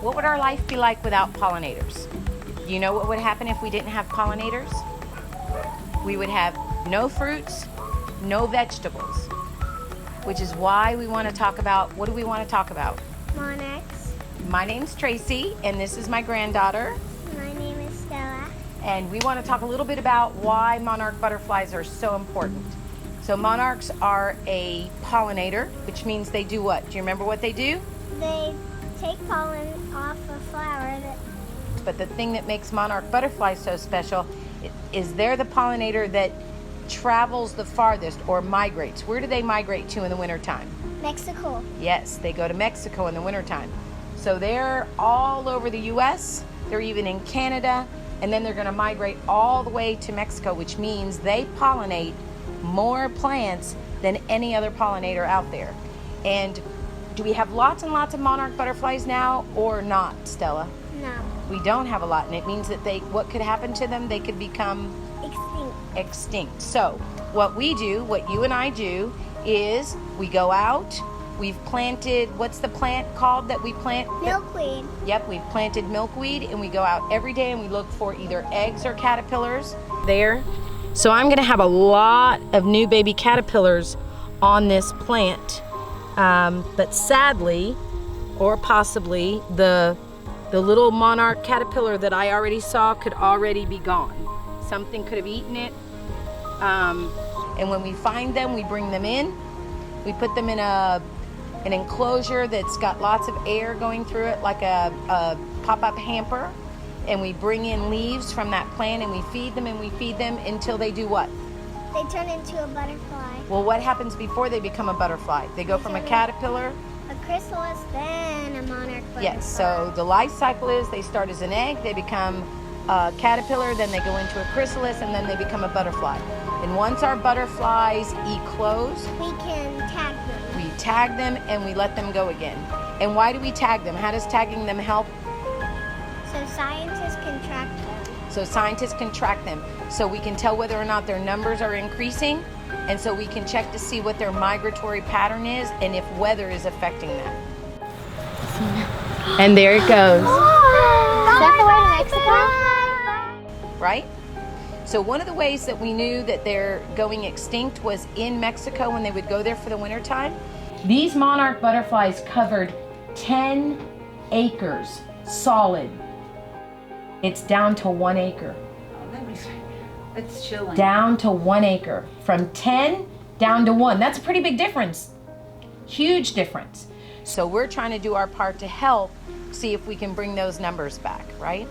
what would our life be like without pollinators? Do you know what would happen if we didn't have pollinators? We would have no fruits, no vegetables, which is why we want to talk about, what do we want to talk about? Monarchs. My name's Tracy, and this is my granddaughter. My name is Stella. And we want to talk a little bit about why monarch butterflies are so important. So monarchs are a pollinator, which means they do what? Do you remember what they do? They take pollen off a flower. But the thing that makes monarch butterflies so special is they're the pollinator that travels the farthest or migrates. Where do they migrate to in the wintertime? Mexico. Yes, they go to Mexico in the wintertime. So they're all over the US, they're even in Canada, and then they're going to migrate all the way to Mexico, which means they pollinate more plants than any other pollinator out there. And do we have lots and lots of monarch butterflies now or not, Stella? No. We don't have a lot, and it means that what could happen to them? They could become extinct. So what we do, what you and I do, is we go out, we've planted, what's the plant called that we plant? Milkweed. Yep, we've planted milkweed, and we go out every day and we look for either eggs or caterpillars there. So I'm gonna have a lot of new baby caterpillars on this plant, but sadly, or possibly, the little monarch caterpillar that I already saw could already be gone. Something could have eaten it. And when we find them, we bring them in. We put them in an enclosure that's got lots of air going through it, like a pop-up hamper. And we bring in leaves from that plant and we feed them until they do what? They turn into a butterfly. Well, what happens before they become a butterfly? They go from a caterpillar. A chrysalis, then a monarch butterfly. Yes, so the life cycle is they start as an egg, they become a caterpillar, then they go into a chrysalis, and then they become a butterfly. And once our butterflies eclose, we can tag them. We tag them and we let them go again. And why do we tag them? How does tagging them help? So scientists can track them. So scientists can track them. So we can tell whether or not their numbers are increasing, and so we can check to see what their migratory pattern is and if weather is affecting them. And there it goes. Is that the way to Mexico? Right? So one of the ways that we knew that they're going extinct was in Mexico when they would go there for the winter time. These monarch butterflies covered 10 acres solid. It's down to 1 acre. It's chilling. Down to 1 acre. From 10 down to 1. That's a pretty big difference. Huge difference. So we're trying to do our part to help see if we can bring those numbers back, right?